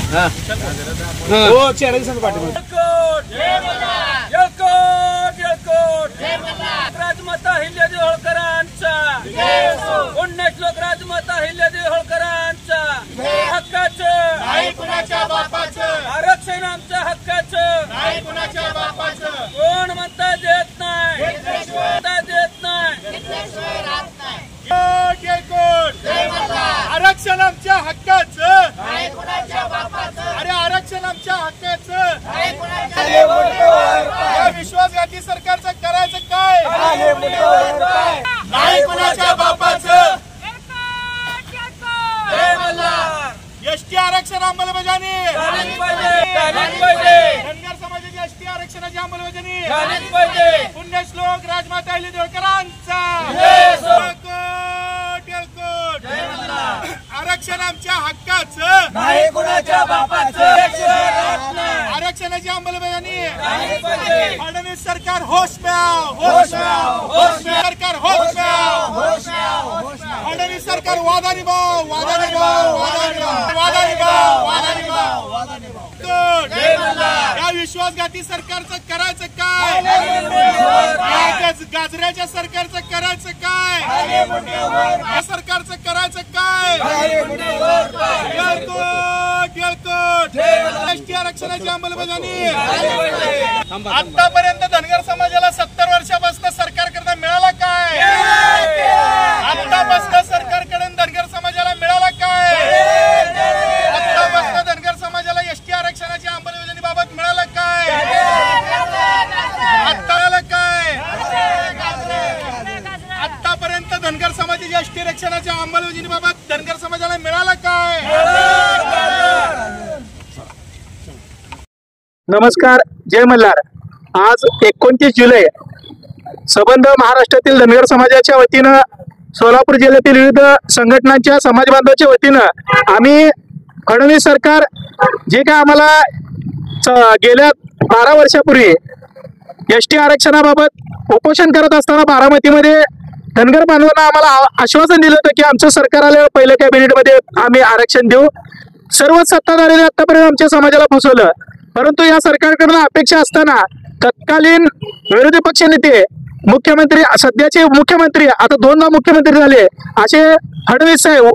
हो चेहरा दिसत पाठी राजमाता अहिल्यादेवी होळकरांचा पुण्यश्लोक राजमाता अहिल्यादेवी होळकरांचा हक्काचं नाही कुणाच्या बापाचं आरक्षण आमच्या हक्काचं नाही कुणाच्या बापाचं कोण म्हणता देत नाही म्हणता देत नाही आरक्षण आमच्या हक्काचं नाही कुणाच्या बापाचं अरे आरक्षण आमच्या हक्काचं नाही कुणाच्या या विश्वासघाती सरकारचं करायचं काय नाही कुणाच्या बापाचं एसटी आरक्षण अंमलबजावणी धनगर समाजाची एसटी आरक्षणाची अंमलबजावणी पुण्यश्लोक राजमाता अहिल्यादेवी होळकरांचा आरक्षण आमच्या हक्काचं नाही कुणाच्या बापाचं आरक्षणाची अंमलबजावणी फडणवीस सरकार होश में आओ होश में आओ होश में सरकार होश में आओ फडणवीस सरकार वादा निभाओ वादा निभाओ वादा निभाओ वादा निभाओ वादा निभाओ वादा निभाओ या विश्वासघाती सरकारचं करायचं काय गाजऱ्याच्या सरकारचं करायचं काय या सरकारचं करायचं काय एसटी आरक्षणाची अंमलबजावणी आतापर्यंत धनगर समाजाला 70 वर्षापासून सरकारकडे मिळाला काय आतापासून सरकारकडे धनगर समाजाला मिळाला काय आतापासून धनगर समाजाला एसटी आरक्षणाच्या अंमलबजावणी बाबत मिळालं काय आता काय आतापर्यंत धनगर समाजाची एसटी आरक्षणाच्या अंमलबजावणी बाबत धनगर समाजाला मिळालं काय? नमस्कार, जय मल्हार। आज 29 जुलै संबंध महाराष्ट्रातील धनगर समाजाच्या वतीनं सोलापूर जिल्ह्यातील विविध संघटनांच्या समाज बांधवांच्या वतीनं आम्ही फडणवीस सरकार जे काय आम्हाला गेल्या 12 वर्षापूर्वी एसटी आरक्षणाबाबत उपोषण करत असताना बारामतीमध्ये धनगर बांधवांना आम्हाला आश्वासन दिलं होतं की आमचं सरकार आल्यावर पहिल्या कॅबिनेटमध्ये आम्ही आरक्षण देऊ। सर्व सत्ताधाऱ्यांनी आतापर्यंत आमच्या समाजाला फसवलं, परंतु या सरकारकडून अपेक्षा असताना तत्कालीन विरोधी पक्षनेते मुख्यमंत्री, सध्याचे मुख्यमंत्री, आता 2दा मुख्यमंत्री झाले असे फडणवीस साहेब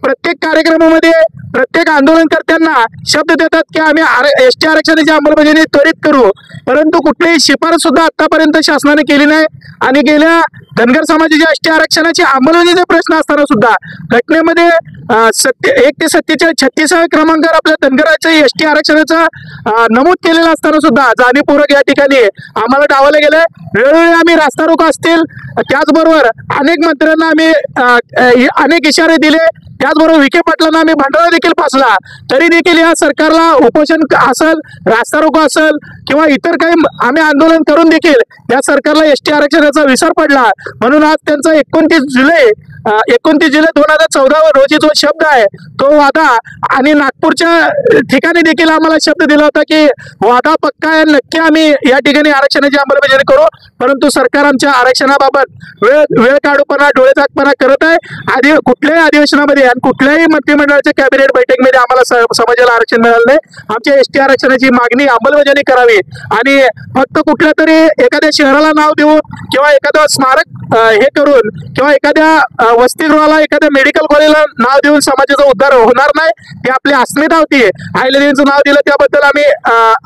प्रत्येक कार्यक्रमामध्ये प्रत्येक आंदोलनकर्त्यांना शब्द देतात की आम्ही एसटी आरक्षणाची अंमलबजावणी त्वरित करू, परंतु कुठलीही शिफारस सुद्धा आतापर्यंत शासनाने केली नाही। आणि गेल्या धनगर समाजाच्या एसटी आरक्षणाची अंमलबजावणीचा प्रश्न असताना सुद्धा घटनेमध्ये 1 ते 36व्या क्रमांकावर आपल्या धनगराच्या एसटी आरक्षणाचा नमूद केलेला असताना सुद्धा जाणीवपूर्वक या ठिकाणी आम्हाला डावलं गेलंय। वेळोवेळी आम्ही रास्ता रोको असतील, त्याचबरोबर अनेक मंत्र्यांना आम्ही अनेक इशारे दिले, त्याचबरोबर विखे पाटलांना आम्ही भंडारा देखील पासला, तरी देखील या सरकारला उपोषण असेल, रास्ता रोको असेल किंवा इतर काही आम्ही आंदोलन करून देखील या सरकारला एसटी आरक्षणाचा विसर पडला। म्हणून आज त्यांचा 29 जुलै 2014 रोजी जो शब्द आहे तो वादा, आणि नागपूरच्या ठिकाणी देखील आम्हाला शब्द दिला होता की वादा पक्का आहे, नक्की आम्ही या ठिकाणी आरक्षणाची अंमलबजावणी करू, परंतु सरकार आमच्या आरक्षणाबाबत वेळ काढूपणा, डोळेझाकपणा करत आहे। कुठल्याही अधिवेशनामध्ये आणि कुठल्याही मंत्रिमंडळाच्या कॅबिनेट बैठकीमध्ये आम्हाला समाजाला आरक्षण मिळालं नाही। आमच्या एसटी आरक्षणाची मागणी अंमलबजावणी करावी, आणि फक्त कुठल्या तरी एखाद्या शहराला नाव देऊन किंवा एखादं स्मारक हे करून किंवा एखाद्या वसतिगृहाला, एखाद्या मेडिकल कॉलेजला नाव देऊन समाजाचा उद्धार होणार नाही। ती आपली अस्मिता होती। अहिल्यादेवींचं नाव दिलं त्याबद्दल आम्ही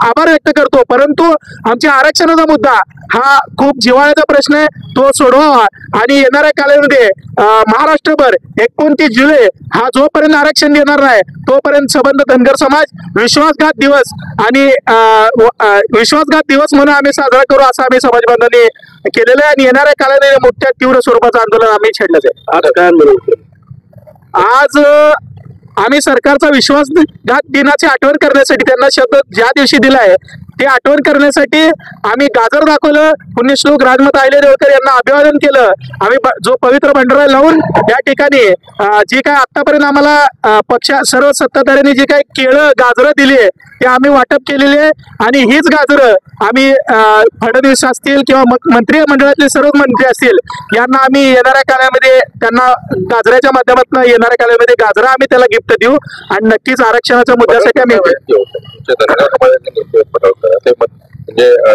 आभार व्यक्त करतो, परंतु आमच्या आरक्षणाचा मुद्दा हा खूप जिव्हाळ्याचा प्रश्न आहे, तो सोडवावा। आणि येणाऱ्या काळामध्ये महाराष्ट्रभर 29 जुलै हा जोपर्यंत आरक्षण देणार नाही तोपर्यंत संबंध धनगर समाज विश्वासघात दिवस आणि विश्वासघात दिवस म्हणून आम्ही साजरा करू असं आम्ही समाज बांधवांनी केलेलं आहे। आणि येणाऱ्या काळामध्ये मोठ्या तीव्र स्वरूपाचं आंदोलन आम्ही छेडलं आहे। आज आम्ही सरकारचा विश्वासघात दिनाची आठवण करण्यासाठी त्यांना शब्द ज्या दिवशी दिलाय ते आठवण करण्यासाठी आम्ही गाजर दाखवलं, पुण्यश्लोक राजमाता अहिल्यादेवी होळकर यांना अभिवादन केलं। आम्ही जो पवित्र भंडारा लावून या ठिकाणी जी काय आतापर्यंत आम्हाला सर्व सत्ताधाऱ्यांनी जी काही केळं गाजरं दिली ते आम्ही वाटप केलेली आहे, आणि हीच गाजरं आम्ही फडणवीस असतील किंवा मंत्रिमंडळातले सर्व मंत्री असतील यांना आम्ही येणाऱ्या काळामध्ये त्यांना गाजराच्या माध्यमातून येणाऱ्या काळामध्ये गाजरा आम्ही त्याला गिफ्ट मत देऊ आणि नक्कीच आरक्षणाच्या मुद्द्यासाठी आम्ही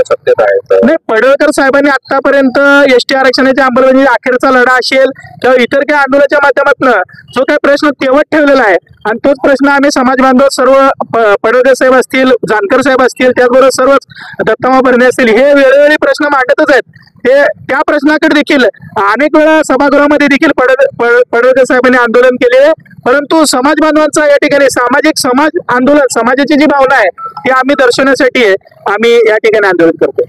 सत्तेत आहे. नाही, पडळकर साहेबांनी आतापर्यंत एसटी आरक्षणाच्या अंमलबजावणी अखेरचा लढा असेल किंवा इतर काही आंदोलनाच्या माध्यमातून जो काही प्रश्न तेवढ ठेवलेला आहे आणि तोच प्रश्न आम्ही समाज बांधव सर्व पडळकर साहेब असतील, जानकर साहेब असतील, त्याचबरोबर सर्वच दत्तामा भरणे असतील, हे वेळोवेळी प्रश्न मांडतच आहेत. ते त्या प्रश्नाकडे देखील अनेक वेळा सभागृहामध्ये देखील पडळकर साहेबांनी आंदोलन केले, परंतु समाज बांधवांचा या ठिकाणी सामाजिक समाज आंदोलन, समाजाची जी भावना आहे ती आम्ही दर्शवण्यासाठी आम्ही या ठिकाणी आंदोलन करतो.